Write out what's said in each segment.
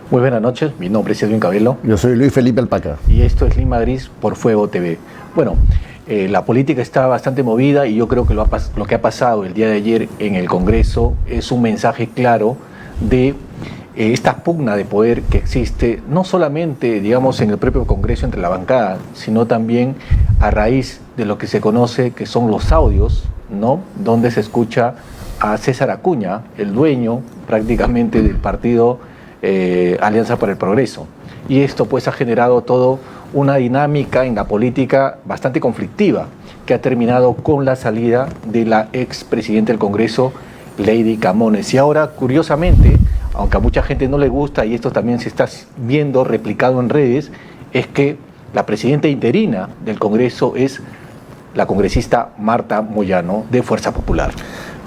Muy buenas noches, mi nombre es Edwin Cabello. Yo soy Luis Felipe Alpaca. Y esto es Lima Gris por Fuego TV. Bueno, la política está bastante movida y yo creo que lo que ha pasado el día de ayer en el Congreso es un mensaje claro de esta pugna de poder que existe, no solamente, digamos, en el propio Congreso entre la bancada, sino también a raíz de lo que se conoce que son los audios, ¿no? Donde se escucha a César Acuña, el dueño prácticamente del partido Alianza para el Progreso. Y esto pues ha generado todo una dinámica en la política bastante conflictiva, que ha terminado con la salida de la expresidenta del Congreso, Lady Camones. Y ahora, curiosamente, aunque a mucha gente no le gusta, y esto también se está viendo replicado en redes, es que la presidenta interina del Congreso es la congresista Marta Moyano, de Fuerza Popular.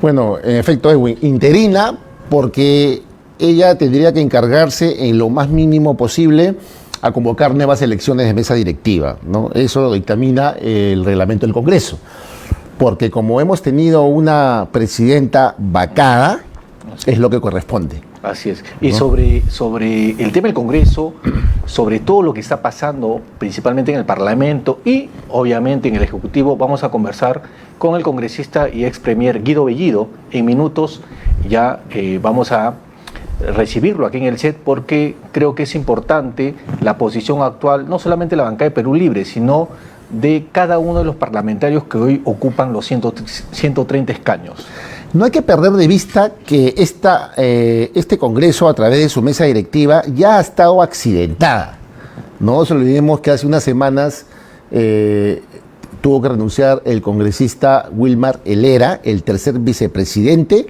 Bueno, en efecto, Edwin, interina porque ella tendría que encargarse en lo más mínimo posible a convocar nuevas elecciones de mesa directiva, ¿no? Eso lo dictamina el reglamento del Congreso. Porque como hemos tenido una presidenta vacada, es lo que corresponde. Así es. Y sobre el tema del Congreso, sobre todo lo que está pasando principalmente en el Parlamento y obviamente en el Ejecutivo, vamos a conversar con el congresista y ex premier Guido Bellido. En minutos ya vamos a recibirlo aquí en el set porque creo que es importante la posición actual, no solamente de la bancada de Perú Libre, sino de cada uno de los parlamentarios que hoy ocupan los 130 escaños. No hay que perder de vista que este Congreso, a través de su mesa directiva, ya ha estado accidentada. No nos olvidemos que hace unas semanas tuvo que renunciar el congresista Wilmar Helera, el tercer vicepresidente,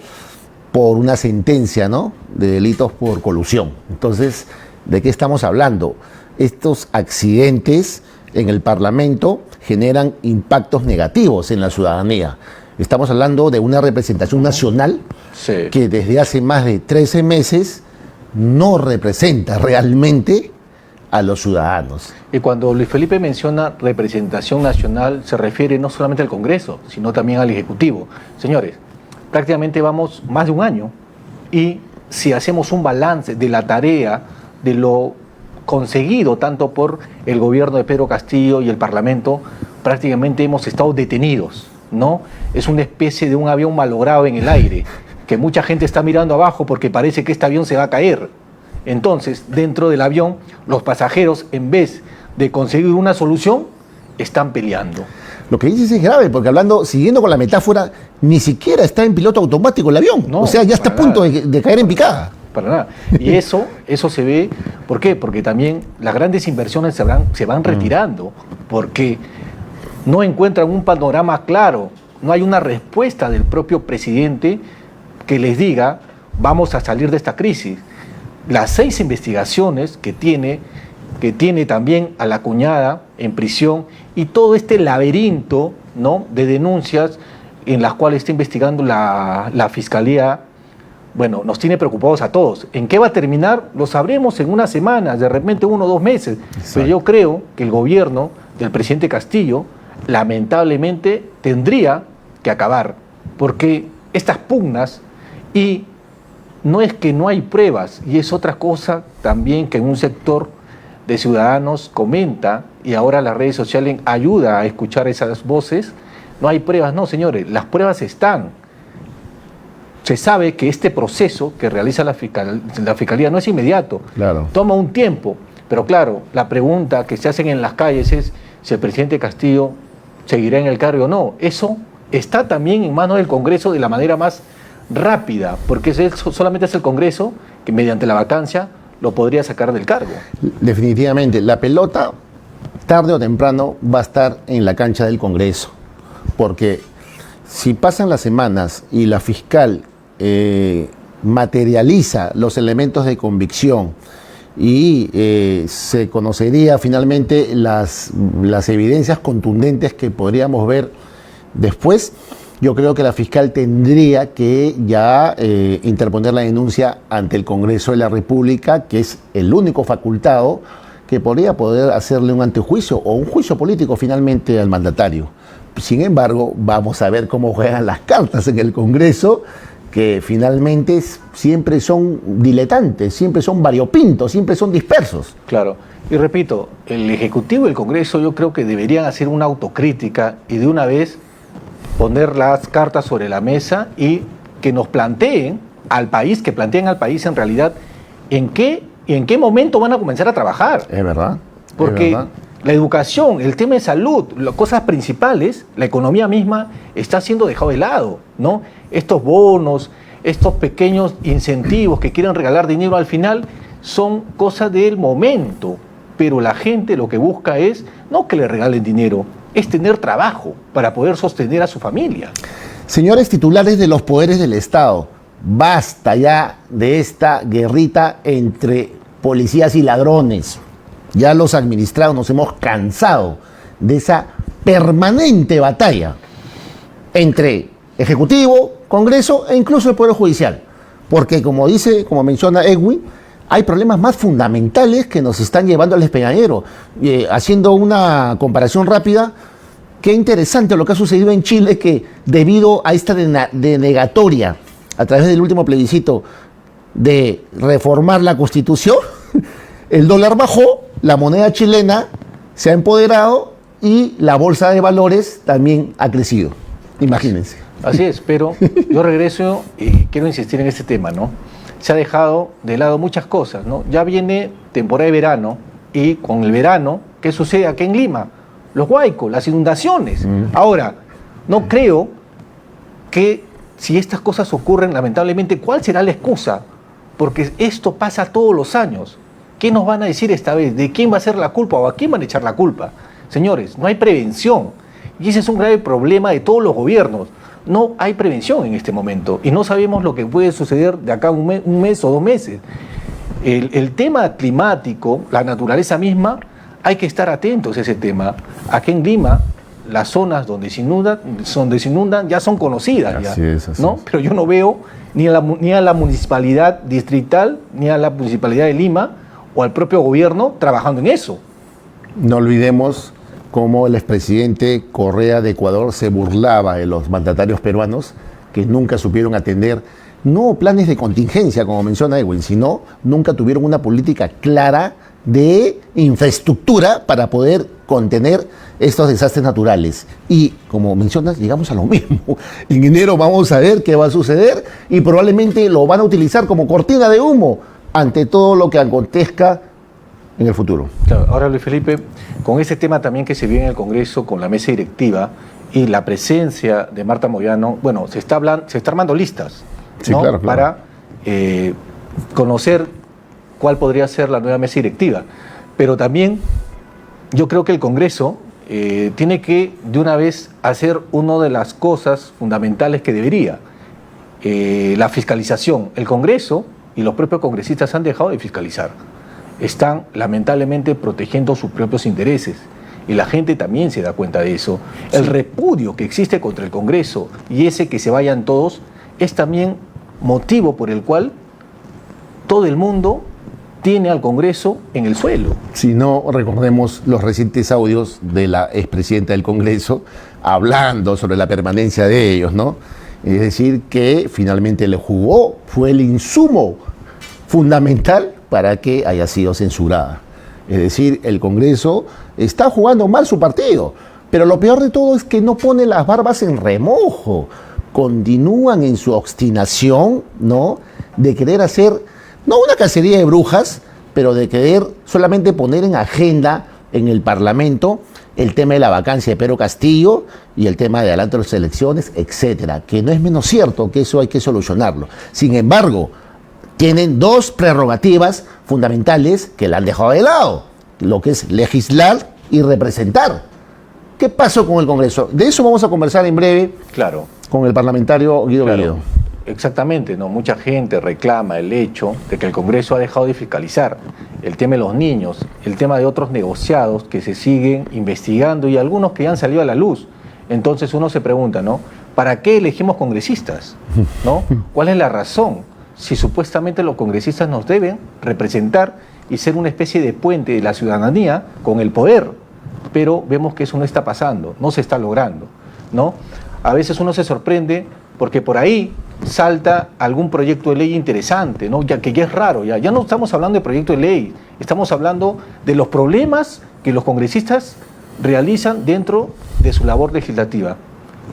por una sentencia, ¿no?, de delitos por colusión. Entonces, ¿de qué estamos hablando? Estos accidentes en el Parlamento generan impactos negativos en la ciudadanía. Estamos hablando de una representación nacional que desde hace más de 13 meses no representa realmente a los ciudadanos. Y cuando Luis Felipe menciona representación nacional, se refiere no solamente al Congreso, sino también al Ejecutivo. Señores, prácticamente vamos más de un año y si hacemos un balance de la tarea, de lo conseguido tanto por el gobierno de Pedro Castillo y el Parlamento, prácticamente hemos estado detenidos, ¿no? Es una especie de un avión malogrado en el aire, que mucha gente está mirando abajo porque parece que este avión se va a caer. Entonces, dentro del avión, los pasajeros, en vez de conseguir una solución, están peleando. Lo que dices es grave, porque siguiendo con la metáfora, ni siquiera está en piloto automático el avión. No, o sea, ya está a punto de caer en picada. Para nada. Y eso se ve, ¿por qué? Porque también las grandes inversiones se van retirando, porque no encuentran un panorama claro, no hay una respuesta del propio presidente que les diga, vamos a salir de esta crisis. Las 6 investigaciones que tiene también a la cuñada en prisión y todo este laberinto, ¿no?, de denuncias en las cuales está investigando la Fiscalía, bueno, nos tiene preocupados a todos. ¿En qué va a terminar? Lo sabremos en unas semanas, de repente 1 o 2 meses. Exacto. Pero yo creo que el gobierno del presidente Castillo lamentablemente tendría que acabar, porque estas pugnas, y no es que no hay pruebas, y es otra cosa también que en un sector de ciudadanos comenta, y ahora las redes sociales ayudan a escuchar esas voces, no hay pruebas. No, señores, las pruebas están. Se sabe que este proceso que realiza la Fiscalía no es inmediato, claro, toma un tiempo, pero claro, la pregunta que se hacen en las calles es si el presidente Castillo seguirá en el cargo o no. Eso está también en manos del Congreso de la manera más rápida, porque solamente es el Congreso que mediante la vacancia lo podría sacar del cargo. Definitivamente, la pelota tarde o temprano va a estar en la cancha del Congreso, porque si pasan las semanas y la fiscal materializa los elementos de convicción y se conocería finalmente las evidencias contundentes que podríamos ver después, yo creo que la fiscal tendría que ya interponer la denuncia ante el Congreso de la República, que es el único facultado que podría poder hacerle un antejuicio o un juicio político finalmente al mandatario. Sin embargo, vamos a ver cómo juegan las cartas en el Congreso que finalmente siempre son diletantes, siempre son variopintos, siempre son dispersos. Claro. Y repito, el Ejecutivo y el Congreso yo creo que deberían hacer una autocrítica y de una vez poner las cartas sobre la mesa y que nos planteen al país, que planteen al país en realidad en qué momento van a comenzar a trabajar. Es verdad. Porque la educación, el tema de salud, las cosas principales, la economía misma está siendo dejado de lado, ¿no? Estos bonos, estos pequeños incentivos que quieren regalar dinero al final son cosas del momento, pero la gente lo que busca es no que le regalen dinero, es tener trabajo para poder sostener a su familia. Señores titulares de los poderes del Estado, basta ya de esta guerrita entre policías y ladrones. Ya los administrados nos hemos cansado de esa permanente batalla entre Ejecutivo, Congreso e incluso el Poder Judicial. Porque como menciona Edwin, hay problemas más fundamentales que nos están llevando al despeñadero. Haciendo una comparación rápida, qué interesante lo que ha sucedido en Chile, que debido a esta denegatoria a través del último plebiscito de reformar la Constitución, el dólar bajó, la moneda chilena se ha empoderado y la bolsa de valores también ha crecido. Imagínense. Así es, pero yo regreso y quiero insistir en este tema, ¿no? Se ha dejado de lado muchas cosas, ¿no? Ya viene temporada de verano y con el verano, ¿qué sucede aquí en Lima? Los huaicos, las inundaciones. Ahora, no creo que si estas cosas ocurren, lamentablemente, ¿cuál será la excusa? Porque esto pasa todos los años. ¿Qué nos van a decir esta vez? ¿De quién va a ser la culpa o a quién van a echar la culpa? Señores, no hay prevención. Y ese es un grave problema de todos los gobiernos. No hay prevención en este momento y no sabemos lo que puede suceder de acá a un mes o 2 meses. El tema climático, la naturaleza misma, hay que estar atentos a ese tema. Aquí en Lima, las zonas donde se inundan ya son conocidas, ya, así ¿no? es. Pero yo no veo ni a la municipalidad distrital, ni a la municipalidad de Lima o al propio gobierno trabajando en eso. No olvidemos cómo el expresidente Correa de Ecuador se burlaba de los mandatarios peruanos que nunca supieron atender, no planes de contingencia, como menciona Edwin, sino nunca tuvieron una política clara de infraestructura para poder contener estos desastres naturales. Y como mencionas, llegamos a lo mismo. En enero vamos a ver qué va a suceder y probablemente lo van a utilizar como cortina de humo ante todo lo que acontezca en el futuro. Claro, ahora Luis Felipe, con ese tema también que se viene en el Congreso, con la mesa directiva y la presencia de Marta Moyano, bueno, se está armando listas, sí, ¿no? claro. Para conocer cuál podría ser la nueva mesa directiva. Pero también yo creo que el Congreso tiene que de una vez hacer una de las cosas fundamentales que debería, la fiscalización. El Congreso y los propios congresistas han dejado de fiscalizar. Están lamentablemente protegiendo sus propios intereses y la gente también se da cuenta de eso. Sí. El repudio que existe contra el Congreso y ese que se vayan todos es también motivo por el cual todo el mundo tiene al Congreso en el suelo. Si no, recordemos los recientes audios de la expresidenta del Congreso hablando sobre la permanencia de ellos, ¿no? Es decir, que finalmente le jugó, fue el insumo fundamental para que haya sido censurada. Es decir, el Congreso está jugando mal su partido, pero lo peor de todo es que no pone las barbas en remojo. Continúan en su obstinación, ¿no?, de querer hacer, no una cacería de brujas, pero de querer solamente poner en agenda en el Parlamento el tema de la vacancia de Pedro Castillo y el tema de adelanto de las elecciones, etcétera, que no es menos cierto que eso hay que solucionarlo. Sin embargo, tienen 2 prerrogativas fundamentales que la han dejado de lado, lo que es legislar y representar. ¿Qué pasó con el Congreso? De eso vamos a conversar en breve, claro, con el parlamentario Guido Bellido. Exactamente, ¿no? Mucha gente reclama el hecho de que el Congreso ha dejado de fiscalizar el tema de los niños, el tema de otros negociados que se siguen investigando y algunos que ya han salido a la luz. Entonces uno se pregunta, ¿no?, ¿para qué elegimos congresistas? ¿No? ¿Cuál es la razón? Si supuestamente los congresistas nos deben representar y ser una especie de puente de la ciudadanía con el poder, pero vemos que eso no está pasando, no se está logrando, ¿no? A veces uno se sorprende porque por ahí salta algún proyecto de ley interesante, ¿no? Ya que ya es raro, ya no estamos hablando de proyecto de ley, estamos hablando de los problemas que los congresistas realizan dentro de su labor legislativa.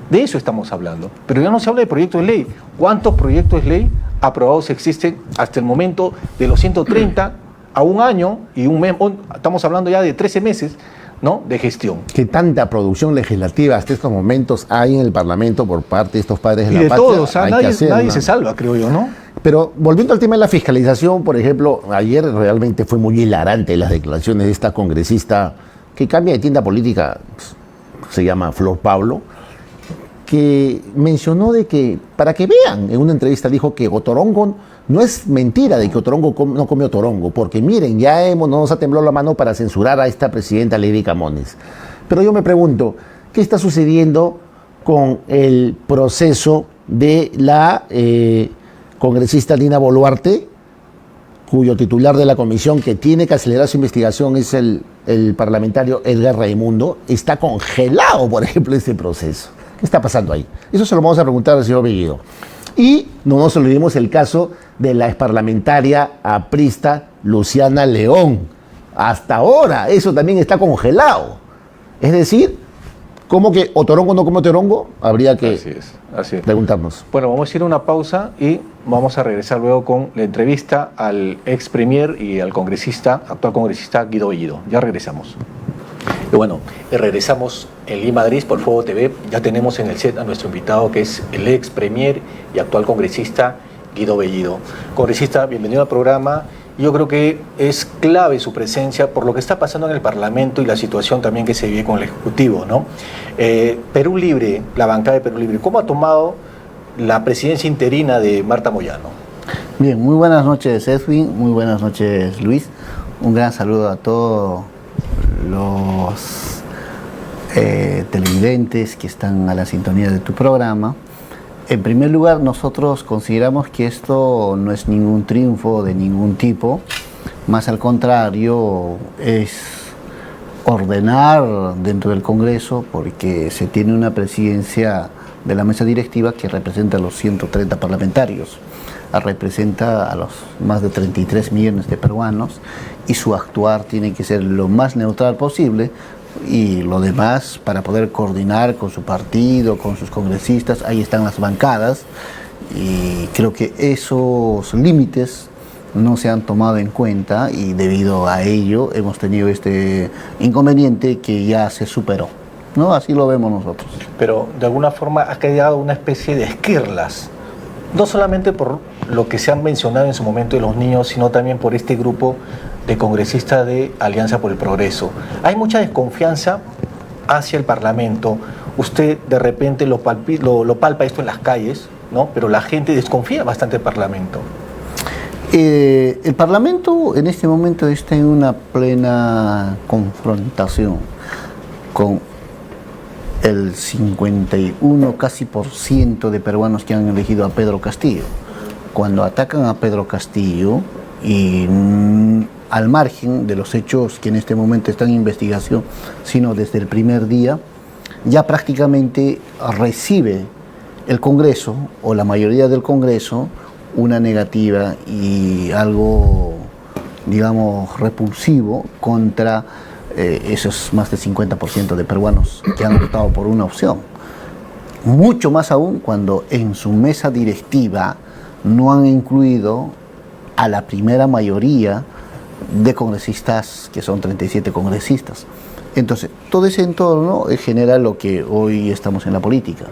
De eso estamos hablando, pero ya no se habla de proyectos de ley. ¿Cuántos proyectos de ley aprobados existen hasta el momento de los 130 a un año y un mes? Estamos hablando ya de 13 meses, ¿no?, de gestión. ¿Qué tanta producción legislativa hasta estos momentos hay en el Parlamento por parte de estos padres de la patria? Y de todos, nadie se salva, creo yo, ¿no? Pero volviendo al tema de la fiscalización, por ejemplo, ayer realmente fue muy hilarante las declaraciones de esta congresista que cambia de tienda política, se llama Flor Pablo, que mencionó de que, para que vean, en una entrevista dijo que Otorongo, no es mentira de que Otorongo no comió Otorongo, porque miren, no nos ha temblado la mano para censurar a esta presidenta Lady Camones. Pero yo me pregunto, ¿qué está sucediendo con el proceso de la congresista Dina Boluarte, cuyo titular de la comisión que tiene que acelerar su investigación es el parlamentario Edgar Raimundo? Está congelado, por ejemplo, este proceso. ¿Qué está pasando ahí? Eso se lo vamos a preguntar al señor Bellido. Y no nos olvidemos el caso de la exparlamentaria aprista Luciana León. Hasta ahora eso también está congelado. Es decir, ¿cómo que Otorongo no come Otorongo? Habría que así es. Preguntarnos. Bueno, vamos a ir a una pausa y vamos a regresar luego con la entrevista al ex premier y al actual congresista Guido Bellido. Ya regresamos. Y bueno, regresamos en Lima Madrid por Fuego TV. Ya tenemos en el set a nuestro invitado, que es el ex premier y actual congresista Guido Bellido. Congresista, bienvenido al programa. Yo creo que es clave su presencia por lo que está pasando en el Parlamento y la situación también que se vive con el Ejecutivo, ¿no? Perú Libre, la bancada de Perú Libre, ¿cómo ha tomado la presidencia interina de Marta Moyano? Bien, muy buenas noches, Edwin, muy buenas noches, Luis. Un gran saludo a todos los televidentes que están a la sintonía de tu programa. En primer lugar, nosotros consideramos que esto no es ningún triunfo de ningún tipo, más al contrario, es ordenar dentro del Congreso, porque se tiene una presidencia de la mesa directiva que representa a los 130 parlamentarios, representa a los más de 33 millones de peruanos, y su actuar tiene que ser lo más neutral posible, y lo demás para poder coordinar con su partido, con sus congresistas. Ahí están las bancadas, y creo que esos límites no se han tomado en cuenta, y debido a ello hemos tenido este inconveniente que ya se superó, ¿no? Así lo vemos nosotros. Pero de alguna forma ha quedado una especie de esquirlas, no solamente por lo que se han mencionado en su momento de los niños, sino también por este grupo de congresistas de Alianza por el Progreso. Hay mucha desconfianza hacia el Parlamento. Usted de repente lo palpa esto en las calles, ¿no? Pero la gente desconfía bastante del Parlamento. El Parlamento en este momento está en una plena confrontación con el 51 casi por ciento de peruanos que han elegido a Pedro Castillo. Cuando atacan a Pedro Castillo, y al margen de los hechos que en este momento están en investigación, sino desde el primer día, ya prácticamente recibe el Congreso, o la mayoría del Congreso, una negativa y algo, digamos, repulsivo contra esos más del 50% de peruanos que han optado por una opción. Mucho más aún cuando en su mesa directiva no han incluido a la primera mayoría de congresistas, que son 37 congresistas. Entonces, todo ese entorno genera lo que hoy estamos en la política.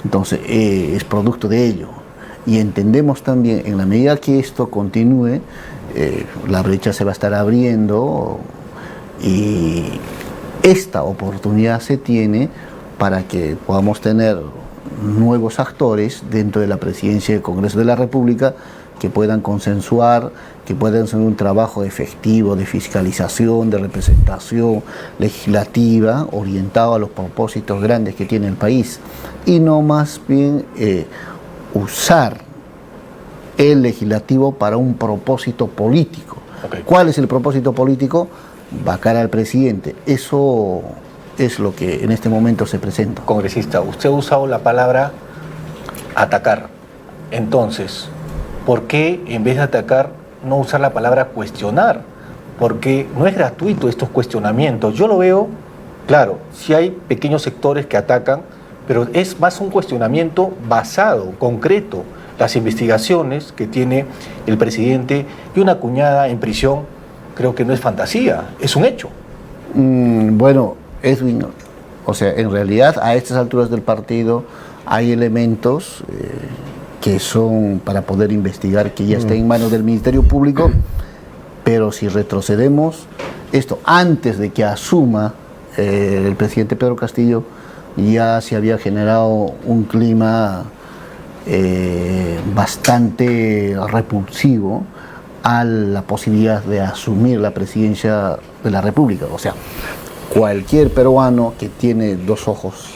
Entonces, es producto de ello. Y entendemos también, en la medida que esto continúe, la brecha se va a estar abriendo, y esta oportunidad se tiene para que podamos tener nuevos actores dentro de la presidencia del Congreso de la República, que puedan consensuar, que puedan hacer un trabajo efectivo de fiscalización, de representación legislativa, orientado a los propósitos grandes que tiene el país, y no más bien usar el legislativo para un propósito político. Okay. ¿Cuál es el propósito político? Vacar al presidente. Eso es lo que en este momento se presenta. Congresista, usted ha usado la palabra atacar. Entonces, ¿por qué en vez de atacar no usar la palabra cuestionar? Porque no es gratuito estos cuestionamientos. Yo lo veo, claro, sí hay pequeños sectores que atacan, pero es más un cuestionamiento basado, concreto. Las investigaciones que tiene el presidente y una cuñada en prisión, creo que no es fantasía, es un hecho. Bueno, Edwin, o sea, en realidad a estas alturas del partido hay elementos que son para poder investigar, que ya está en manos del Ministerio Público, pero si retrocedemos, esto antes de que asuma el presidente Pedro Castillo, ya se había generado un clima bastante repulsivo a la posibilidad de asumir la presidencia de la República. O sea, cualquier peruano que tiene dos ojos,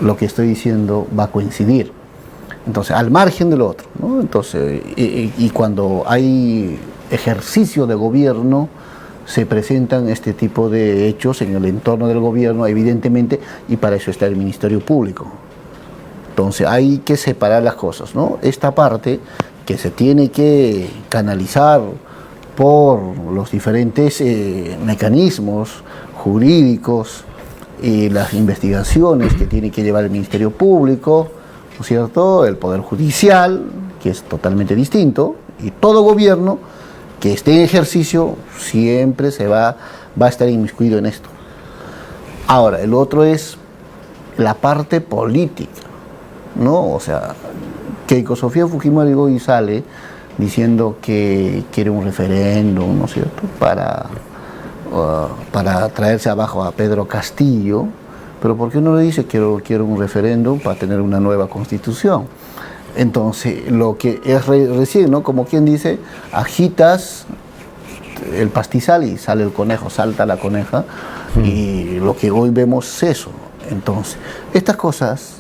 lo que estoy diciendo va a coincidir. Entonces, al margen del otro, ¿no? Entonces, y cuando hay ejercicio de gobierno, se presentan este tipo de hechos en el entorno del gobierno, evidentemente, y para eso está el Ministerio Público. Entonces, hay que separar las cosas, ¿no? Esta parte que se tiene que canalizar por los diferentes mecanismos jurídicos y las investigaciones que tiene que llevar el Ministerio Público, ¿no es cierto?, el Poder Judicial, que es totalmente distinto, y todo gobierno que esté en ejercicio siempre va a estar inmiscuido en esto. Ahora, el otro es la parte política, ¿no? O sea, Keiko Sofía Fujimori hoy sale diciendo que quiere un referéndum, ¿no es cierto?, para traerse abajo a Pedro Castillo, pero ¿por qué no le dice quiero un referéndum para tener una nueva constitución? Entonces, lo que es recién, ¿no?, como quien dice, agitas el pastizal y sale el conejo, salta la coneja, y lo que hoy vemos es eso. Entonces, estas cosas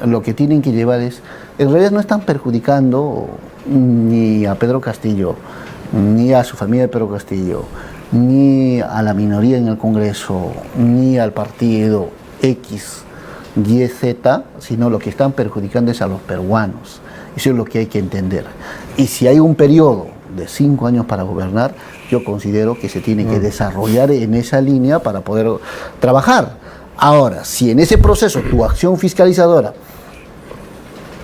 lo que tienen que llevar es, en realidad no están perjudicando ni a Pedro Castillo, ni a su familia de Pedro Castillo, ni a la minoría en el Congreso, ni al partido X, Y, Z, sino lo que están perjudicando es a los peruanos. Eso es lo que hay que entender. Y si hay un periodo de 5 años para gobernar, yo considero que se tiene que desarrollar en esa línea para poder trabajar. Ahora, si en ese proceso tu acción fiscalizadora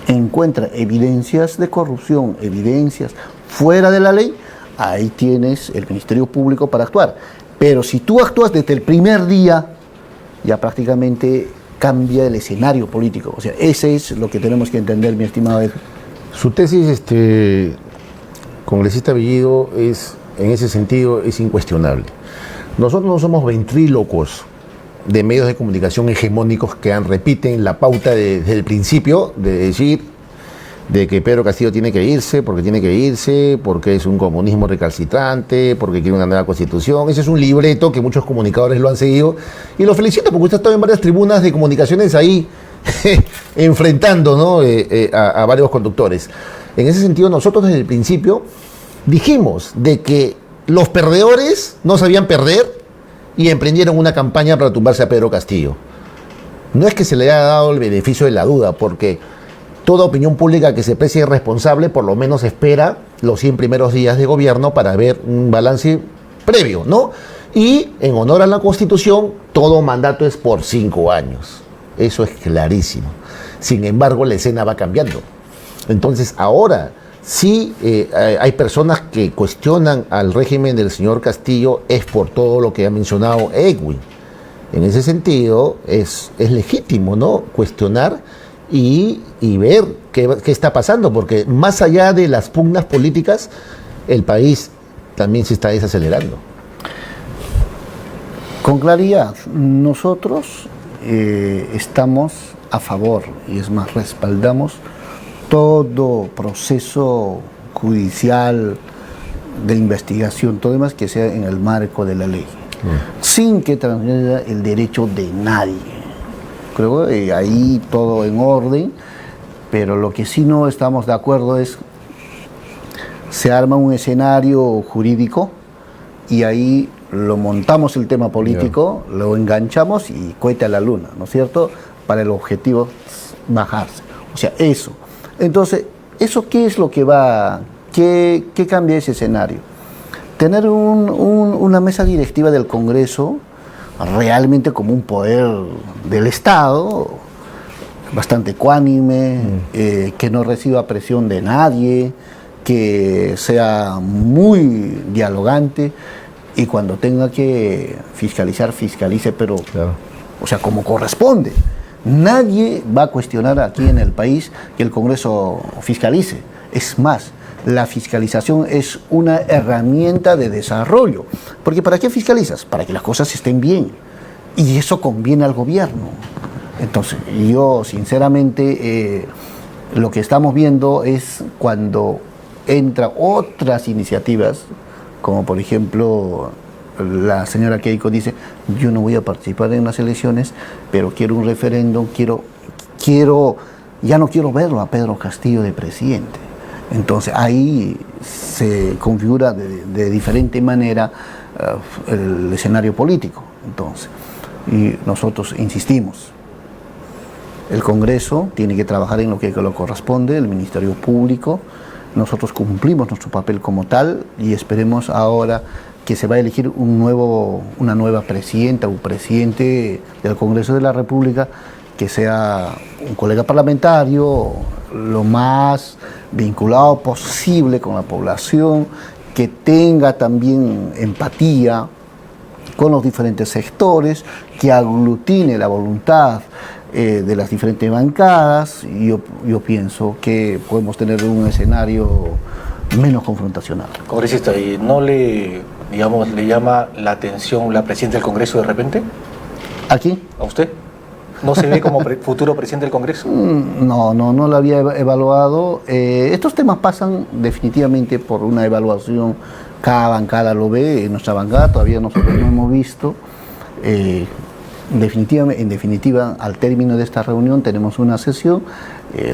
encuentra evidencias de corrupción, evidencias fuera de la ley, ahí tienes el Ministerio Público para actuar. Pero si tú actúas desde el primer día, ya prácticamente cambia el escenario político. O sea, ese es lo que tenemos que entender, mi estimado Ed. Su tesis, congresista Bellido, en ese sentido es incuestionable. Nosotros no somos ventrílocos de medios de comunicación hegemónicos que repiten la pauta desde el principio de decir de que Pedro Castillo tiene que irse, porque es un comunismo recalcitrante, porque quiere una nueva constitución. Ese es un libreto que muchos comunicadores lo han seguido, y lo felicito porque usted ha estado en varias tribunas de comunicaciones ahí enfrentando, ¿no?, a varios conductores. En ese sentido, nosotros desde el principio dijimos de que los perdedores no sabían perder y emprendieron una campaña para tumbarse a Pedro Castillo. No es que se le haya dado el beneficio de la duda, porque toda opinión pública que se precie responsable por lo menos espera los 100 primeros días de gobierno para ver un balance previo, ¿no? Y en honor a la Constitución, todo mandato es por 5 años. Eso es clarísimo. Sin embargo, la escena va cambiando. Entonces, ahora sí hay personas que cuestionan al régimen del señor Castillo, es por todo lo que ha mencionado Edwin. En ese sentido, es legítimo, ¿no?, cuestionar y ver qué está pasando, porque más allá de las pugnas políticas, el país también se está desacelerando. Con claridad, nosotros estamos a favor, y es más, respaldamos todo proceso judicial de investigación, todo demás que sea en el marco de la ley, sin que transgreda el derecho de nadie. Creo que ahí todo en orden, pero lo que sí no estamos de acuerdo es, se arma un escenario jurídico y ahí lo montamos el tema político, lo enganchamos y cohete a la luna, ¿no es cierto?, para el objetivo bajarse. O sea, eso. Entonces, ¿eso qué es lo que va, qué cambia ese escenario? Tener una mesa directiva del Congreso realmente como un poder del Estado, bastante ecuánime, que no reciba presión de nadie, que sea muy dialogante y cuando tenga que fiscalizar, fiscalice, pero, claro, o sea, como corresponde. Nadie va a cuestionar aquí en el país que el Congreso fiscalice. Es más, la fiscalización es una herramienta de desarrollo. Porque ¿para qué fiscalizas? Para que las cosas estén bien. Y eso conviene al gobierno. Entonces, yo sinceramente lo que estamos viendo es cuando entran otras iniciativas, como por ejemplo la señora Keiko dice, yo no voy a participar en las elecciones, pero quiero un referéndum, ya no quiero verlo a Pedro Castillo de presidente. Entonces ahí se configura de diferente manera el escenario político. Entonces, y nosotros insistimos, el Congreso tiene que trabajar en lo que le corresponde, el Ministerio Público, nosotros cumplimos nuestro papel como tal y esperemos ahora que se va a elegir una nueva presidenta o presidente del Congreso de la República que sea un colega parlamentario lo más vinculado posible con la población, que tenga también empatía con los diferentes sectores, que aglutine la voluntad de las diferentes bancadas. Yo pienso que podemos tener un escenario menos confrontacional. Congresista, ¿y no le llama la atención la presidenta del Congreso de repente? ¿A quién? ¿A usted? ¿No se ve como futuro presidente del Congreso? No lo había evaluado. Estos temas pasan definitivamente por una evaluación. Cada bancada lo ve, en nuestra bancada todavía nosotros no hemos visto. En definitiva, al término de esta reunión tenemos una sesión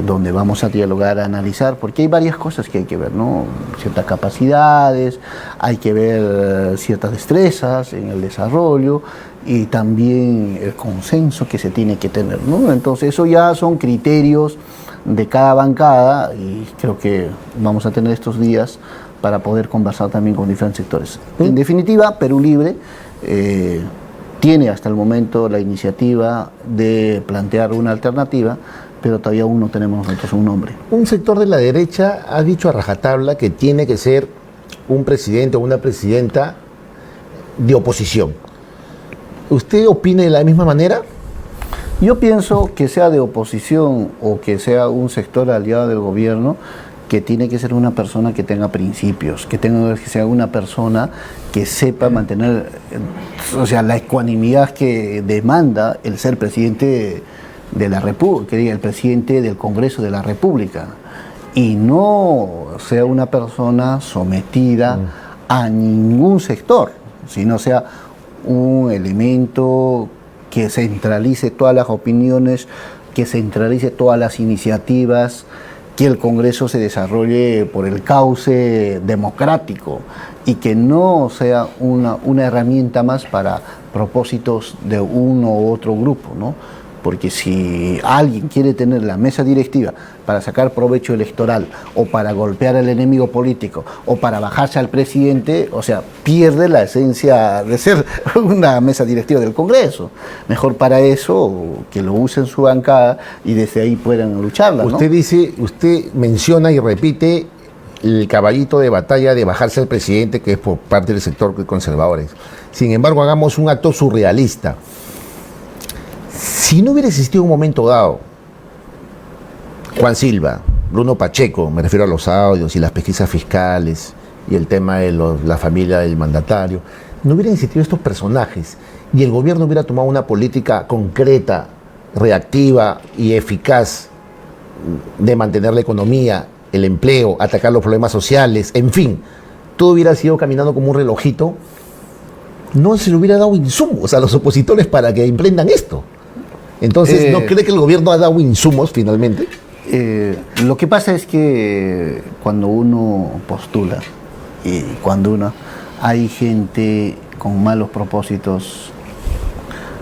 donde vamos a dialogar, a analizar, porque hay varias cosas que hay que ver, ¿no? Ciertas capacidades, hay que ver ciertas destrezas en el desarrollo y también el consenso que se tiene que tener, ¿no? Entonces, eso ya son criterios de cada bancada y creo que vamos a tener estos días para poder conversar también con diferentes sectores. En definitiva, Perú Libre tiene hasta el momento la iniciativa de plantear una alternativa, pero todavía aún no tenemos nosotros un nombre. Un sector de la derecha ha dicho a rajatabla que tiene que ser un presidente o una presidenta de oposición. ¿Usted opina de la misma manera? Yo pienso que sea de oposición o que sea un sector aliado del gobierno, que tiene que ser una persona que tenga principios, que sea una persona que sepa mantener, o sea, la ecuanimidad que demanda el ser presidente de la República, el presidente del Congreso de la República, y no sea una persona sometida a ningún sector, sino sea un elemento que centralice todas las opiniones, que centralice todas las iniciativas, que el Congreso se desarrolle por el cauce democrático y que no sea una herramienta más para propósitos de uno u otro grupo, ¿no? Porque si alguien quiere tener la mesa directiva para sacar provecho electoral o para golpear al enemigo político o para bajarse al presidente, o sea, pierde la esencia de ser una mesa directiva del Congreso. Mejor para eso que lo use en su bancada y desde ahí puedan lucharla, ¿no? Usted menciona y repite el caballito de batalla de bajarse al presidente, que es por parte del sector conservadores. Sin embargo, hagamos un acto surrealista. Si no hubiera existido un momento dado, Juan Silva, Bruno Pacheco, me refiero a los audios y las pesquisas fiscales y el tema de la familia del mandatario, no hubieran existido estos personajes y el gobierno hubiera tomado una política concreta, reactiva y eficaz de mantener la economía, el empleo, atacar los problemas sociales, en fin, todo hubiera sido caminando como un relojito, no se le hubiera dado insumos a los opositores para que emprendan esto. Entonces, ¿no cree que el gobierno ha dado insumos finalmente? Lo que pasa es que cuando uno postula y cuando hay gente con malos propósitos,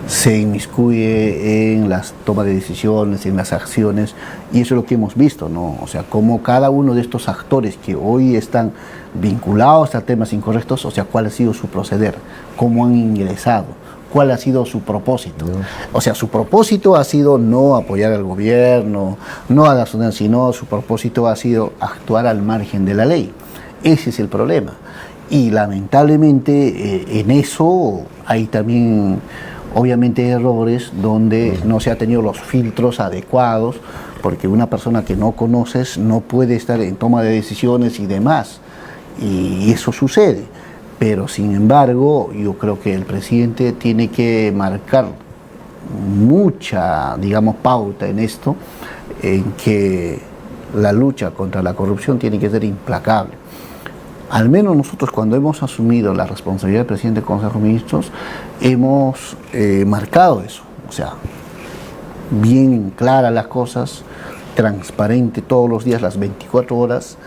se inmiscuye en las tomas de decisiones, en las acciones, y eso es lo que hemos visto, ¿no? O sea, como cada uno de estos actores que hoy están vinculados a temas incorrectos, o sea, cuál ha sido su proceder, cómo han ingresado, cuál ha sido su propósito. O sea, su propósito ha sido no apoyar al gobierno, no a la ciudadanía, sino su propósito ha sido actuar al margen de la ley. Ese es el problema. Y lamentablemente en eso hay también obviamente errores donde no se ha tenido los filtros adecuados, porque una persona que no conoces no puede estar en toma de decisiones y demás, y eso sucede. Pero sin embargo, yo creo que el presidente tiene que marcar mucha, digamos, pauta en esto, en que la lucha contra la corrupción tiene que ser implacable. Al menos nosotros, cuando hemos asumido la responsabilidad del presidente del Consejo de Ministros, hemos marcado eso, o sea, bien claras las cosas, transparente todos los días, las 24 horas,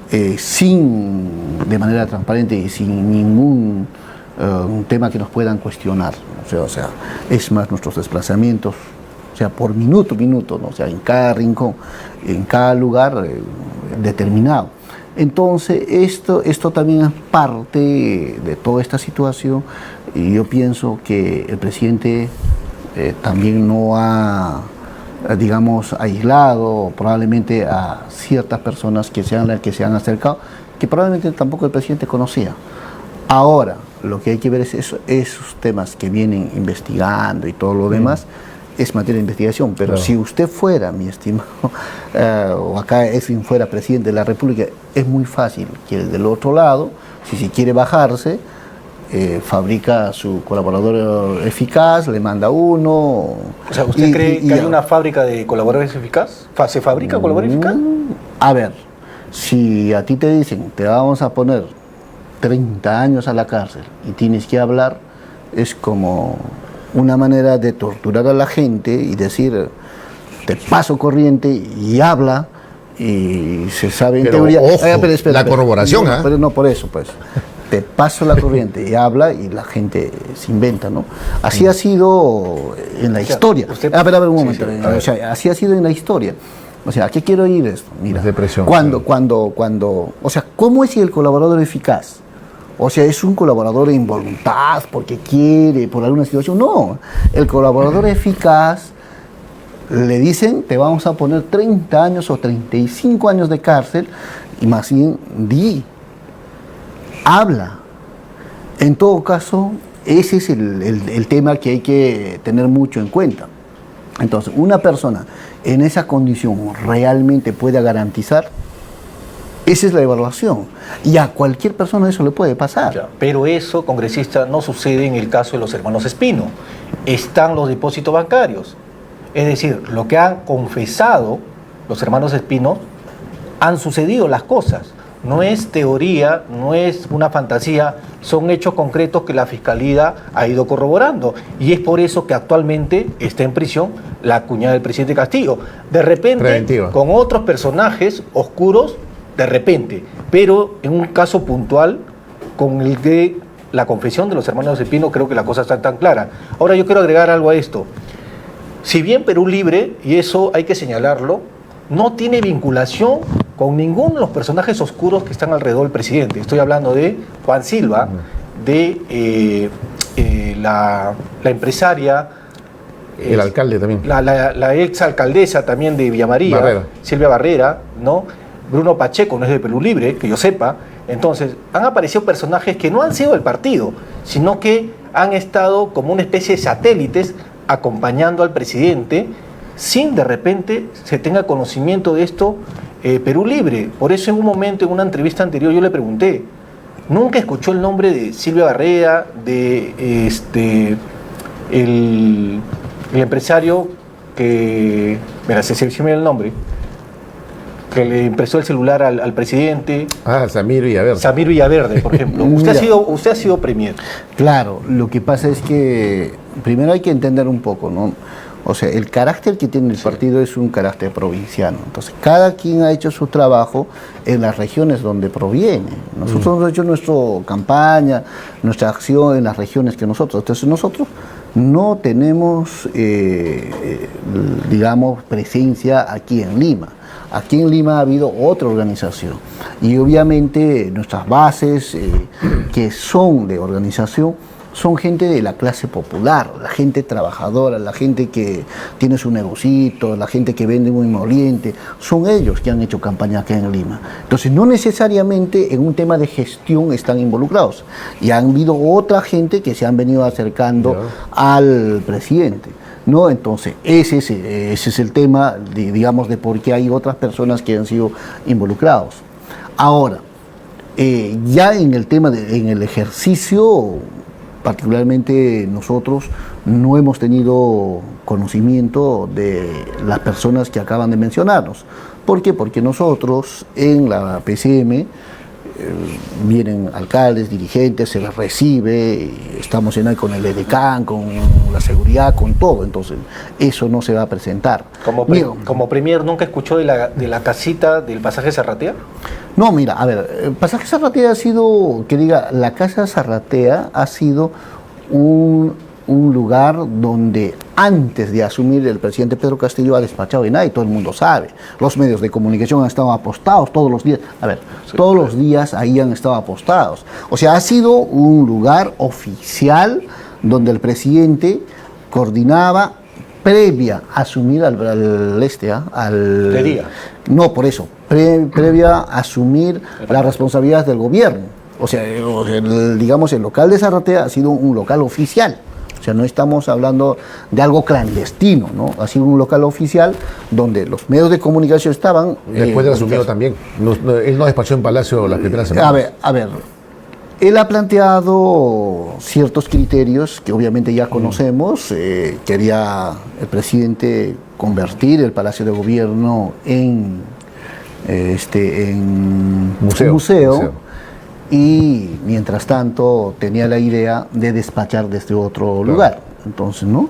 de manera transparente y sin ningún tema que nos puedan cuestionar. O sea, es más, nuestros desplazamientos, o sea, por minuto, ¿no? O sea, en cada rincón, en cada lugar determinado. Entonces, esto también es parte de toda esta situación, y yo pienso que el presidente también no ha, digamos, aislado probablemente a ciertas personas que se han acercado, que probablemente tampoco el presidente conocía. Ahora, lo que hay que ver es esos temas que vienen investigando y todo lo demás, es materia de investigación, pero claro, si usted fuera, mi estimado, o acá Edwin fuera presidente de la República, es muy fácil que del otro lado, si se quiere bajarse, fabrica su colaborador eficaz, le manda uno. O sea, ¿usted cree que hay una fábrica de colaboradores eficaz? ¿Se fabrica colaborador eficaz? A ver, si a ti te dicen, te vamos a poner 30 años a la cárcel y tienes que hablar, es como una manera de torturar a la gente y decir, te paso corriente y habla, y se sabe en teoría. Ojo, la corroboración, ¿ah? Pero no por eso, pues. Te paso la corriente y habla, y la gente se inventa, ¿no? Así ha sido en la historia. A ver, un momento. Sí, o sea, así ha sido en la historia. O sea, ¿a qué quiero ir esto? Mira, o sea, ¿cómo es el colaborador eficaz? O sea, ¿es un colaborador en voluntad, porque quiere, por alguna situación? No, el colaborador eficaz, le dicen, te vamos a poner 30 años o 35 años de cárcel, y más bien habla. En todo caso, ese es el tema que hay que tener mucho en cuenta. Entonces, una persona en esa condición realmente puede garantizar. Esa es la evaluación. Y a cualquier persona eso le puede pasar. Ya, pero eso, congresista, no sucede en el caso de los hermanos Espino. Están los depósitos bancarios. Es decir, lo que han confesado los hermanos Espino, han sucedido las cosas. No es teoría, no es una fantasía, son hechos concretos que la Fiscalía ha ido corroborando. Y es por eso que actualmente está en prisión la cuñada del presidente Castillo. De repente, preventiva, con otros personajes oscuros, de repente, pero en un caso puntual, con el de la confesión de los hermanos Espino, creo que la cosa está tan clara. Ahora yo quiero agregar algo a esto. Si bien Perú Libre, y eso hay que señalarlo, no tiene vinculación con ninguno de los personajes oscuros que están alrededor del presidente. Estoy hablando de Juan Silva, de la empresaria, el alcalde también, la ex alcaldesa también de Villa María, Silvia Barrera, ¿no? Bruno Pacheco no es de Perú Libre, que yo sepa. Entonces, han aparecido personajes que no han sido del partido, sino que han estado como una especie de satélites acompañando al presidente, sin de repente se tenga conocimiento de esto Perú Libre. Por eso en un momento, en una entrevista anterior, yo le pregunté, ¿nunca escuchó el nombre de Silvia Barrera, de el empresario que, mira, se me el nombre, que le impresó el celular al presidente? Samir Villaverde. Samir Villaverde, por ejemplo. Usted ha sido premier. Claro, lo que pasa es que primero hay que entender un poco, ¿no? O sea, el carácter que tiene el partido es un carácter provinciano. Entonces, cada quien ha hecho su trabajo en las regiones donde proviene. Nosotros hemos hecho nuestra campaña, nuestra acción en las regiones que nosotros. Entonces, nosotros no tenemos, digamos, presencia aquí en Lima. Aquí en Lima ha habido otra organización y obviamente nuestras bases que son de organización son gente de la clase popular, la gente trabajadora, la gente que tiene su negocito, la gente que vende un emoliente, son ellos que han hecho campaña aquí en Lima. Entonces no necesariamente en un tema de gestión están involucrados y han habido otra gente que se han venido acercando al presidente. ¿No? Entonces, ese es el tema, digamos, de por qué hay otras personas que han sido involucrados. Ahora, ya en el tema, en el ejercicio, particularmente nosotros no hemos tenido conocimiento de las personas que acaban de mencionarnos. ¿Por qué? Porque nosotros en la PCM vienen alcaldes, dirigentes, se les recibe, estamos en ahí con el EDECAN, con la seguridad, con todo, entonces eso no se va a presentar. Como premier, ¿nunca escuchó de la casita del pasaje Zarratea? No, mira, a ver, el pasaje Zarratea ha sido, que diga, la casa Zarratea ha sido un lugar donde antes de asumir el presidente Pedro Castillo ha despachado en ahí, todo el mundo sabe. Los medios de comunicación han estado apostados todos los días. A ver, sí, todos los días ahí han estado apostados. O sea, ha sido un lugar oficial donde el presidente coordinaba previa a asumir No, por eso, previa a asumir las responsabilidades del gobierno. O sea, digamos, el local de Zarratea ha sido un local oficial. O sea, no estamos hablando de algo clandestino, ¿no? Ha sido un local oficial donde los medios de comunicación estaban... Después de asumido también. Él no despachó en Palacio las primeras semanas. A ver. Él ha planteado ciertos criterios que obviamente ya conocemos. Quería el presidente convertir el Palacio de Gobierno en museo. Y mientras tanto tenía la idea de despachar desde otro lugar. Entonces, ¿no?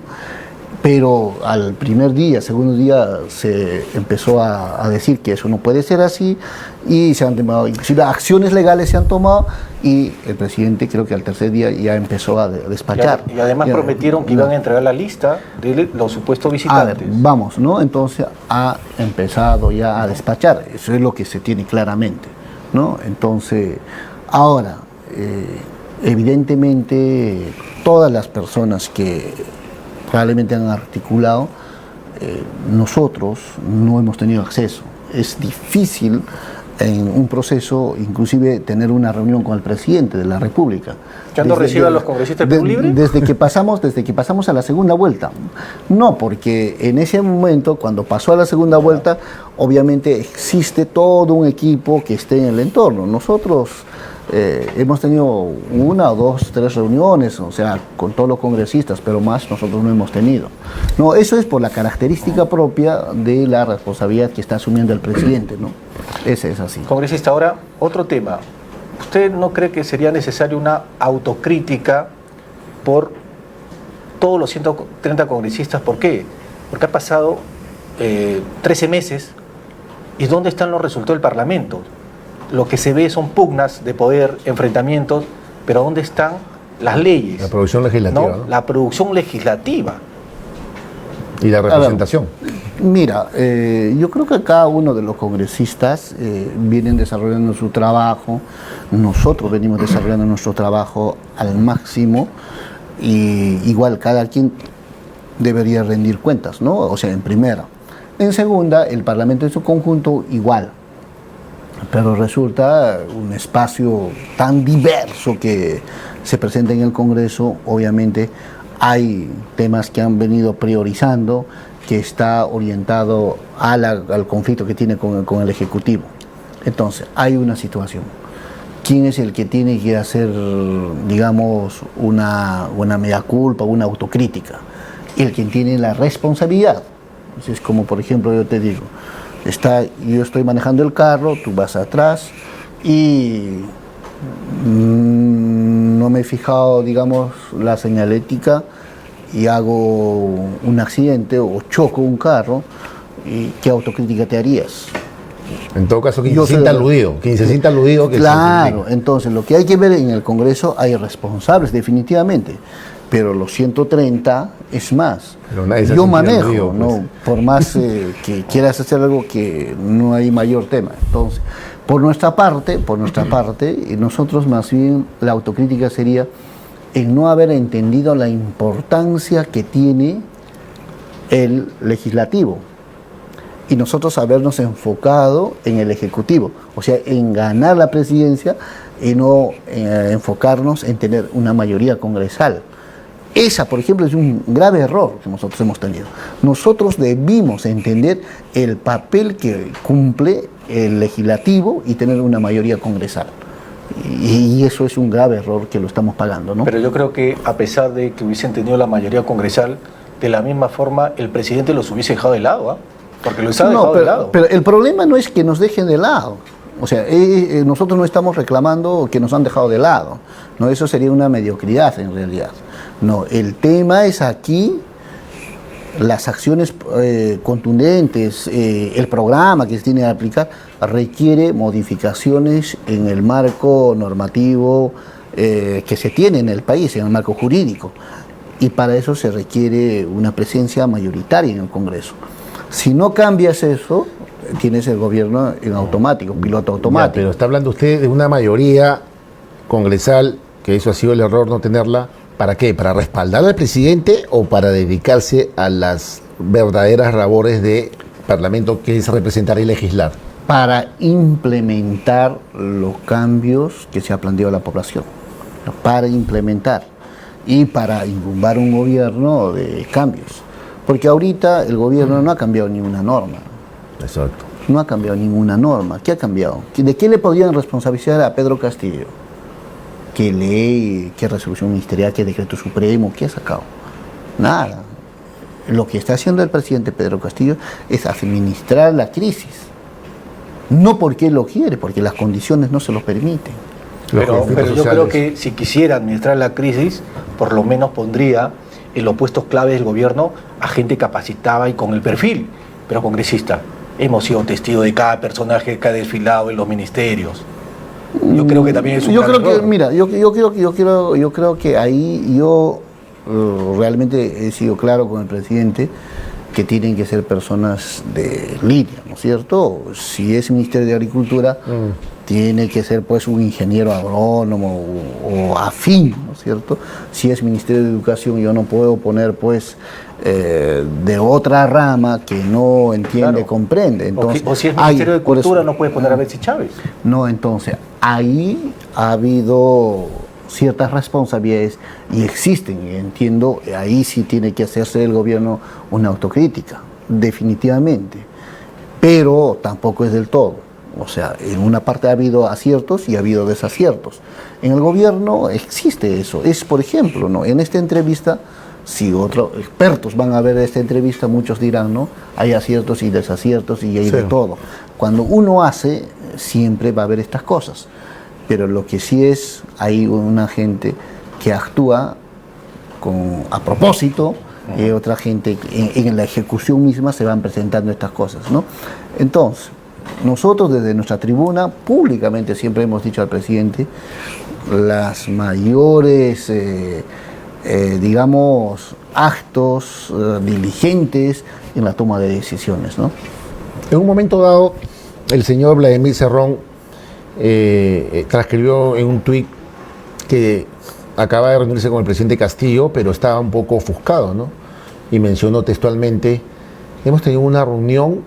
Pero al primer día, segundo día, se empezó a decir que eso no puede ser así y se han tomado, inclusive acciones legales se han tomado y el presidente creo que al tercer día ya empezó a despachar. Y además prometieron que iban a entregar la lista de los supuestos visitantes. A ver, vamos, ¿no? Entonces ha empezado ya a despachar, eso es lo que se tiene claramente, ¿no? Entonces... Ahora, evidentemente, todas las personas que probablemente han articulado, nosotros no hemos tenido acceso. Es difícil en un proceso, inclusive, tener una reunión con el presidente de la República. ¿Cuándo reciban los congresistas Perú Libre? Desde que pasamos a la segunda vuelta. No, porque en ese momento, cuando pasó a la segunda vuelta, obviamente existe todo un equipo que esté en el entorno. Nosotros hemos tenido 1, 2, 3 reuniones, o sea, con todos los congresistas, pero más nosotros no hemos tenido. No, eso es por la característica propia de la responsabilidad que está asumiendo el presidente, ¿no? Ese es así. Congresista, ahora otro tema. ¿Usted no cree que sería necesaria una autocrítica por todos los 130 congresistas? ¿Por qué? Porque ha pasado 13 meses y ¿dónde están los resultados del Parlamento? Lo que se ve son pugnas de poder, enfrentamientos, pero ¿dónde están las leyes? La producción legislativa. ¿No? La producción legislativa. Y la representación. Mira, yo creo que cada uno de los congresistas vienen desarrollando su trabajo, nosotros venimos desarrollando nuestro trabajo al máximo y igual cada quien debería rendir cuentas, ¿no? O sea, en primera. En segunda, el Parlamento en su conjunto igual. Pero resulta un espacio tan diverso que se presenta en el Congreso, obviamente hay temas que han venido priorizando, que está orientado al conflicto que tiene con el Ejecutivo. Entonces, hay una situación. ¿Quién es el que tiene que hacer, digamos, una mea culpa, una autocrítica? El quien tiene la responsabilidad. Es como, por ejemplo, yo te digo, yo estoy manejando el carro, tú vas atrás y no me he fijado, digamos, la señalética y hago un accidente o choco un carro, ¿y qué autocrítica te harías? En todo caso, quien se sienta aludido. Claro, entonces lo que hay que ver en el Congreso, hay responsables definitivamente. pero los 130 es más. Pero nadie se Yo ha sentido manejo, aludido, pues. ¿no? Por más que quieras hacer algo que no hay mayor tema. Entonces, por nuestra parte, y nosotros más bien la autocrítica sería en no haber entendido la importancia que tiene el legislativo y nosotros habernos enfocado en el ejecutivo, o sea, en ganar la presidencia y no enfocarnos en tener una mayoría congresal. Esa, por ejemplo, es un grave error que nosotros hemos tenido. Nosotros debimos entender el papel que cumple el legislativo y tener una mayoría congresal. Y eso es un grave error que lo estamos pagando, ¿no? Pero yo creo que a pesar de que hubiesen tenido la mayoría congresal, de la misma forma el presidente los hubiese dejado de lado, ¿ah? Porque los ha dejado de lado. Pero el problema no es que nos dejen de lado. O sea, nosotros no estamos reclamando que nos han dejado de lado. No, eso sería una mediocridad en realidad. No, el tema es aquí las acciones contundentes, el programa que se tiene que aplicar requiere modificaciones en el marco normativo que se tiene en el país, en el marco jurídico. Y para eso se requiere una presencia mayoritaria en el Congreso. Si no cambias eso, tienes el gobierno en automático, piloto automático. Ya, pero está hablando usted de una mayoría congresal, que eso ha sido el error no tenerla. ¿Para qué? ¿Para respaldar al presidente o para dedicarse a las verdaderas labores de Parlamento, que es representar y legislar? Para implementar los cambios que se ha planteado la población. Para implementar y para incumbir un gobierno de cambios. Porque ahorita el gobierno no ha cambiado ninguna norma. Exacto. No ha cambiado ninguna norma. ¿Qué ha cambiado? ¿De qué le podrían responsabilizar a Pedro Castillo? ¿Qué ley, qué resolución ministerial, qué decreto supremo, qué ha sacado? Nada. Lo que está haciendo el presidente Pedro Castillo es administrar la crisis. No porque él lo quiere, porque las condiciones no se lo permiten. Pero yo creo que si quisiera administrar la crisis, por lo menos pondría en los puestos claves del gobierno a gente capacitada y con el perfil. Pero congresista, hemos sido testigos de cada personaje que ha desfilado en los ministerios. Yo creo que también es un gran error. Mira, yo creo que ahí yo realmente he sido claro con el presidente que tienen que ser personas de línea, ¿no es cierto? Si es Ministerio de Agricultura, tiene que ser pues un ingeniero agrónomo o afín, ¿no es cierto? Si es Ministerio de Educación, yo no puedo poner pues de otra rama que no entiende, claro, comprende. Entonces, o si es Ministerio de Cultura, no puedes poner a Betsy Chávez. No, entonces, ahí ha habido ciertas responsabilidades y existen, y entiendo, ahí sí tiene que hacerse el gobierno una autocrítica, definitivamente, pero tampoco es del todo. O sea, en una parte ha habido aciertos y ha habido desaciertos. En el gobierno existe eso. Es, por ejemplo, ¿no? En esta entrevista, si otros expertos van a ver esta entrevista, muchos dirán, ¿no? Hay aciertos y desaciertos y hay de todo. Cuando uno hace, siempre va a haber estas cosas. Pero lo que sí es, hay una gente que actúa a propósito, y otra gente que en la ejecución misma se van presentando estas cosas, ¿no? Entonces, nosotros desde nuestra tribuna, públicamente siempre hemos dicho al presidente, las mayores, digamos, actos diligentes en la toma de decisiones, ¿no? En un momento dado, el señor Vladimir Cerrón transcribió en un tuit que acaba de reunirse con el presidente Castillo, pero estaba un poco ofuscado, ¿no? Y mencionó textualmente: hemos tenido una reunión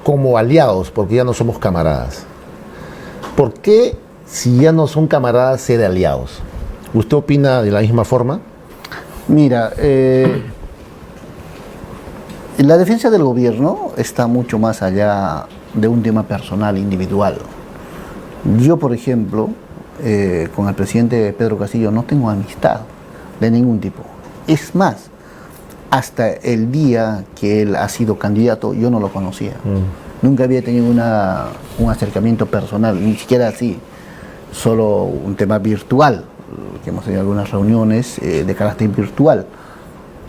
como aliados, porque ya no somos camaradas. ¿Por qué, si ya no son camaradas, ser aliados? ¿Usted opina de la misma forma? Mira, la defensa del gobierno está mucho más allá de un tema personal, individual. Yo, por ejemplo, con el presidente Pedro Castillo no tengo amistad de ningún tipo. Es más, hasta el día que él ha sido candidato, yo no lo conocía. Nunca había tenido un acercamiento personal, ni siquiera así, solo un tema virtual, que hemos tenido algunas reuniones de carácter virtual.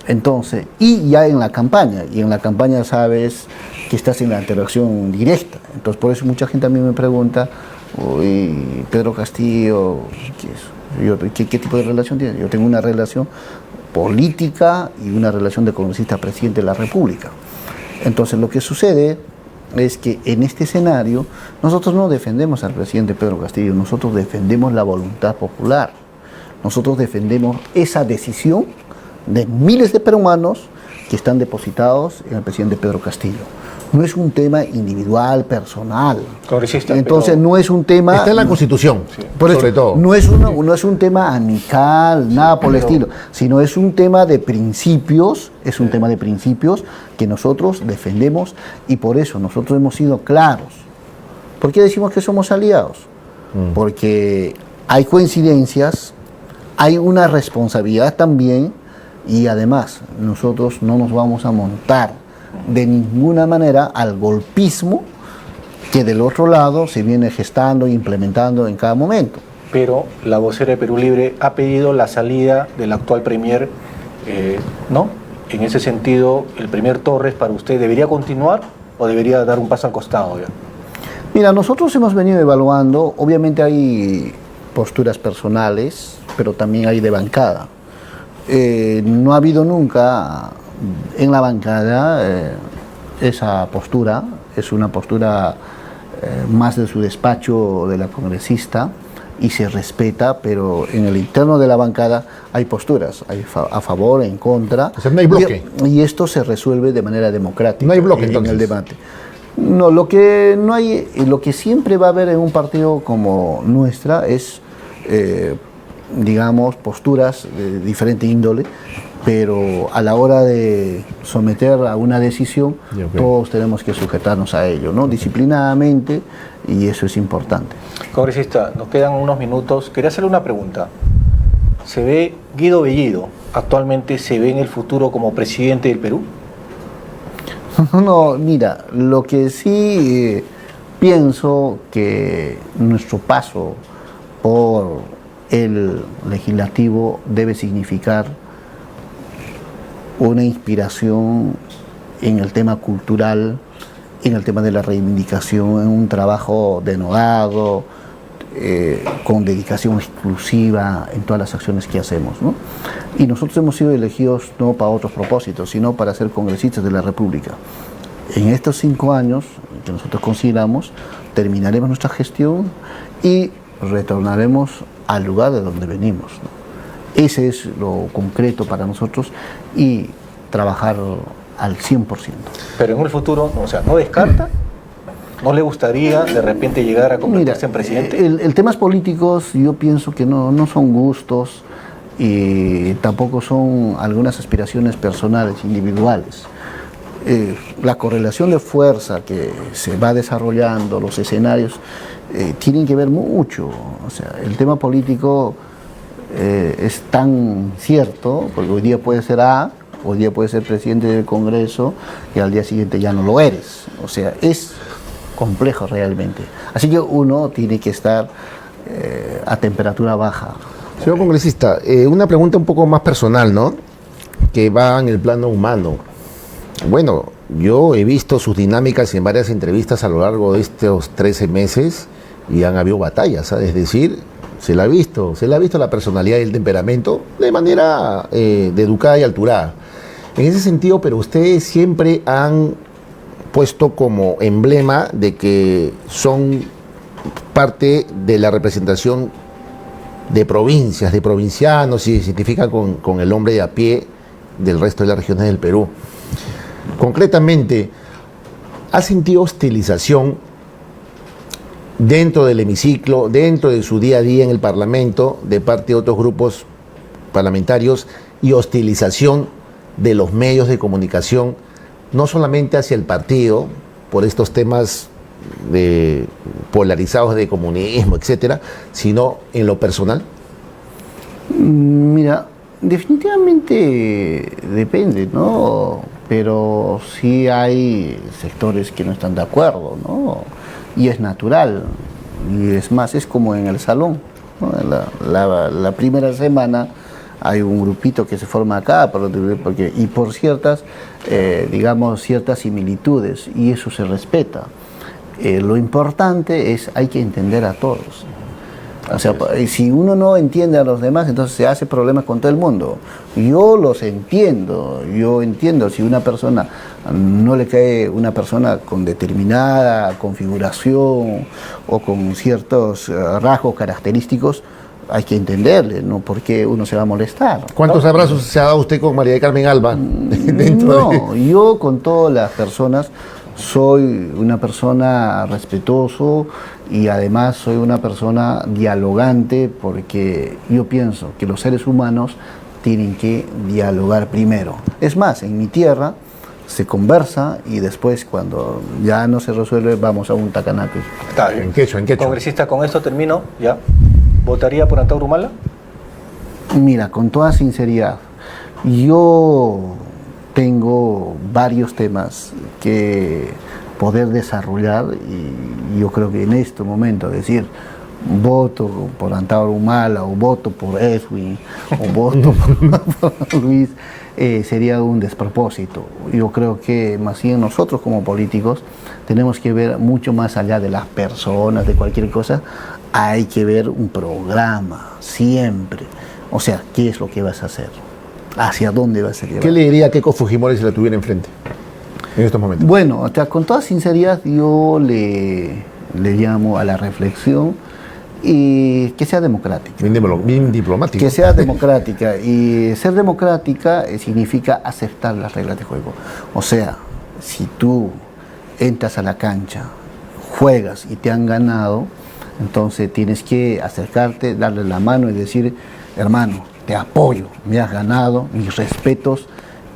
Entonces, y ya en la campaña, sabes que estás en la interacción directa. Entonces, por eso mucha gente a mí me pregunta y Pedro Castillo, ¿qué tipo de relación tiene? Yo tengo una relación política y una relación de congresista-presidente de la República. Entonces lo que sucede es que en este escenario nosotros no defendemos al presidente Pedro Castillo, nosotros defendemos la voluntad popular, nosotros defendemos esa decisión de miles de peruanos que están depositados en el presidente Pedro Castillo. No es un tema individual, personal. Congresista, entonces pero no es un tema... Está en la Constitución, sí, por sobre eso, todo. no es un tema amical, nada por el estilo, sino es un tema de principios, es un tema de principios que nosotros defendemos y por eso nosotros hemos sido claros. ¿Por qué decimos que somos aliados? Porque hay coincidencias, hay una responsabilidad también y además nosotros no nos vamos a montar de ninguna manera al golpismo que del otro lado se viene gestando e implementando en cada momento. Pero la vocera de Perú Libre ha pedido la salida del actual premier, ¿no? En ese sentido, el premier Torres, para usted, ¿debería continuar o debería dar un paso al costado ya? Mira, nosotros hemos venido evaluando, obviamente hay posturas personales, pero también hay de bancada. No ha habido nunca en la bancada esa postura, es una postura más de su despacho de la congresista y se respeta, pero en el interno de la bancada hay posturas, hay a favor, en contra. O sea, no hay bloque. Y esto se resuelve de manera democrática. No hay bloque, en entonces. el debate. No, lo que siempre va a haber en un partido como nuestra es, digamos, posturas de diferente índole, pero a la hora de someter a una decisión, todos tenemos que sujetarnos a ello, ¿no? Disciplinadamente, y eso es importante. Congresista, nos quedan unos minutos. Quería hacerle una pregunta. ¿Se ve Guido Bellido actualmente se ve en el futuro como presidente del Perú? No, mira, lo que sí pienso que nuestro paso por el legislativo debe significar una inspiración en el tema cultural, en el tema de la reivindicación, en un trabajo denodado, con dedicación exclusiva en todas las acciones que hacemos, ¿no? Y nosotros hemos sido elegidos no para otros propósitos, sino para ser congresistas de la República. En estos 5 años que nosotros consideramos, terminaremos nuestra gestión y retornaremos al lugar de donde venimos, ¿no? Ese es lo concreto para nosotros y trabajar al 100%. Pero en el futuro, o sea, ¿no descarta? ¿No le gustaría de repente llegar a convertirse en presidente? El temas políticos yo pienso que no son gustos y tampoco son algunas aspiraciones personales, individuales. La correlación de fuerza que se va desarrollando, los escenarios, tienen que ver mucho. O sea, el tema político es tan cierto, porque hoy día puede ser A, hoy día puede ser presidente del Congreso y al día siguiente ya no lo eres. O sea, es complejo realmente. Así que uno tiene que estar a temperatura baja. Señor congresista, una pregunta un poco más personal, ¿no? Que va en el plano humano. Bueno, yo he visto sus dinámicas en varias entrevistas a lo largo de estos 13 meses y han habido batallas, ¿sabes? Es decir, se la ha visto la personalidad y el temperamento de manera de educada y alturada. En ese sentido, pero ustedes siempre han puesto como emblema de que son parte de la representación de provincias, de provincianos, y se identifican con el hombre de a pie del resto de las regiones del Perú. Concretamente, ¿ha sentido hostilización dentro del hemiciclo, dentro de su día a día en el Parlamento, de parte de otros grupos parlamentarios, y hostilización de los medios de comunicación, no solamente hacia el partido, por estos temas polarizados de comunismo, etcétera, sino en lo personal? Mira, definitivamente depende, ¿no? Pero sí hay sectores que no están de acuerdo, ¿no? Y es natural. Y es más, es como en el salón, ¿no? La primera semana hay un grupito que se forma acá, y por ciertas, digamos, ciertas similitudes, y eso se respeta. Lo importante es, hay que entender a todos. O sea, si uno no entiende a los demás, entonces se hace problemas con todo el mundo. Yo los entiendo, yo entiendo si una persona no le cae una persona con determinada configuración o con ciertos rasgos característicos, hay que entenderle, ¿no? Porque uno se va a molestar. ¿Cuántos abrazos se ha dado usted con María del Carmen Alba? No, yo con todas las personas soy una persona respetuoso y además soy una persona dialogante, porque yo pienso que los seres humanos tienen que dialogar primero. Es más, en mi tierra se conversa y después, cuando ya no se resuelve, vamos a un tacanaque. Está bien. En quechua. Congresista, con esto termino, ya. ¿Votaría por Antauro Humala? Mira, con toda sinceridad, yo tengo varios temas que poder desarrollar y yo creo que en este momento decir voto por Antauro Humala o voto por Edwin o voto por Luis sería un despropósito. Yo creo que más bien nosotros como políticos tenemos que ver mucho más allá de las personas, de cualquier cosa. Hay que ver un programa siempre. O sea, ¿qué es lo que vas a hacer? ¿Hacia dónde vas a llevar? ¿Qué le diría a Keiko Fujimori si la tuviera enfrente en estos momentos? Bueno, o sea, con toda sinceridad yo le llamo a la reflexión y que sea democrática. Bien diplomático. Que sea democrática. Y ser democrática significa aceptar las reglas de juego. O sea, si tú entras a la cancha, juegas y te han ganado, entonces tienes que acercarte, darle la mano y decir, hermano, te apoyo, me has ganado, mis respetos,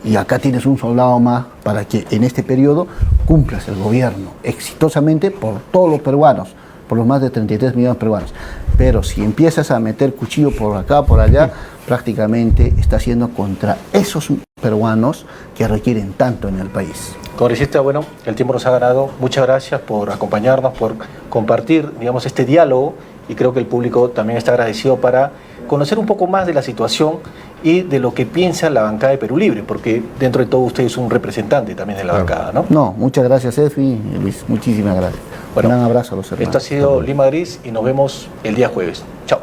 y acá tienes un soldado más para que en este periodo cumplas el gobierno exitosamente por todos los peruanos, por los más de 33 millones de peruanos. Pero si empiezas a meter cuchillo por acá, por allá, prácticamente estás yendo contra esos peruanos que requieren tanto en el país. Congresista, bueno, el tiempo nos ha ganado. Muchas gracias por acompañarnos, por compartir, digamos, este diálogo, y creo que el público también está agradecido para conocer un poco más de la situación y de lo que piensa la bancada de Perú Libre, porque dentro de todo usted es un representante también de la bancada, ¿no? No, muchas gracias, Edwin, Luis, muchísimas gracias. Bueno, un gran abrazo a los hermanos. Esto ha sido Lima Gris y nos vemos el día jueves. Chao.